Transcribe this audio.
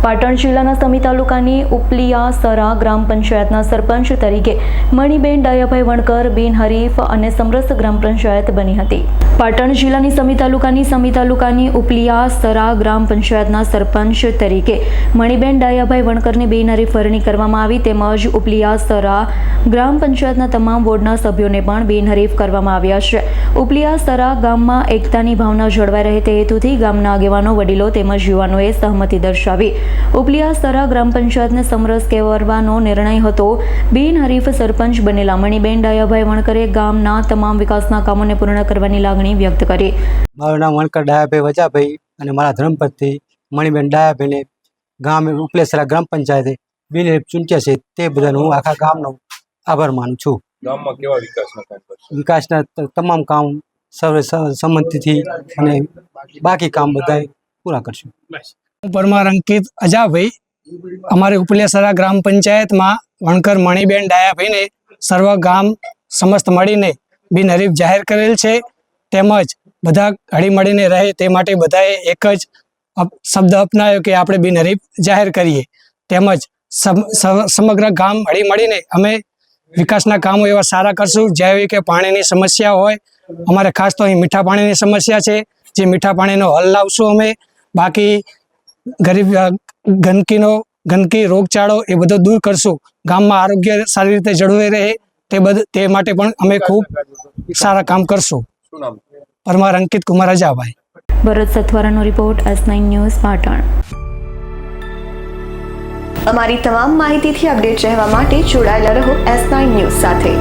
પાટણ જિલ્લાના સમી તાલુકાની ઉપલિયાસરા ગ્રામ પંચાયતના સરપંચ તરીકે મણિબેન ડાયાભાઈ વણકર બિનહરીફ અને સમરસ ગ્રામ પંચાયત બની હતી। પાટણ જિલ્લાની સમી તાલુકાની ઉપલિયાસરા ગ્રામ પંચાયતના સરપંચ તરીકે મણિબેન ડાયાભાઈ વણકરની બિનહરીફ વરણી કરવામાં આવી, તેમજ ઉપલિયાસરા ગ્રામ પંચાયતના તમામ વોર્ડના સભ્યોને પણ બિનહરીફ કરવામાં આવ્યા છે। ઉપલિયાસરા ગામમાં એકતાની ભાવના જળવાઈ રહે તે હેતુથી ગામના આગેવાનો, વડીલો તેમજ યુવાનોએ સહમતિ દર્શાવી ઉપલિયાસરા ગ્રામ પંચાયતને સમરસ કરવાનો નિર્ણય હતો। બિનહરીફ સરપંચ બનેલા મણિબેન ડાયાભાઈ વણકરે ગામના તમામ વિકાસના કામોને પૂર્ણ કરવાની લાગણી વ્યક્ત કરી। મારું નામ વણકર ડાયાભાઈ વજાભાઈ અને મારા ધર્મપત્ની મણિબેન ડાયાભાઈને ગામ ઉપલેસરા ગ્રામ પંચાયતે બિનહરીફ ચૂંટ્યા છે, તે બદલ હું આખા ગામનો આભાર માનું છું। ગામમાં કેવા વિકાસના કામ કરશો? વિકાસના તમામ કામ સર્વે સંમતિથી અને બાકી કામ બધા પૂરા કરશું। હું પરમાર અંકિત અજાભાઈ અમારી ઉપલેસરા ગ્રામ પંચાયતમાં વણકર મણિબેન ડાયાભાઈને સર્વ ગામ સમસ્ત મળીને બિનહરીફ જાહેર કરેલ છે, તેમજ બધા હળીમળીને રહે તે માટે બધાએ એક જ શબ્દ અપનાવ્યો કે આપણે બિનહરીફ જાહેર કરીએ, તેમજ સમગ્ર ગામ હળીમળીને અમે વિકાસના કામો એવા સારા કરશું, જેવી કે પાણીની સમસ્યા હોય, અમારે ખાસ તો અહીં મીઠા પાણીની સમસ્યા છે, જે મીઠા પાણીનો હલ લાવશું અમે। બાકી ગરીબ ગંદકી રોગચાળો એ બધો દૂર કરશું, ગામમાં આરોગ્ય સારી રીતે જળવાઈ રહે તે માટે પણ અમે ખૂબ સારા કામ કરશું। શું નામ? પરમાર અંકિત કુમાર અજાભાઈ। ભરત સથવારાનો રિપોર્ટ, S9 ન્યૂઝ પાટણ। અમારી તમામ માહિતીથી અપડેટ રહેવા માટે જોડાયેલા રહો S9 ન્યૂઝ સાથે।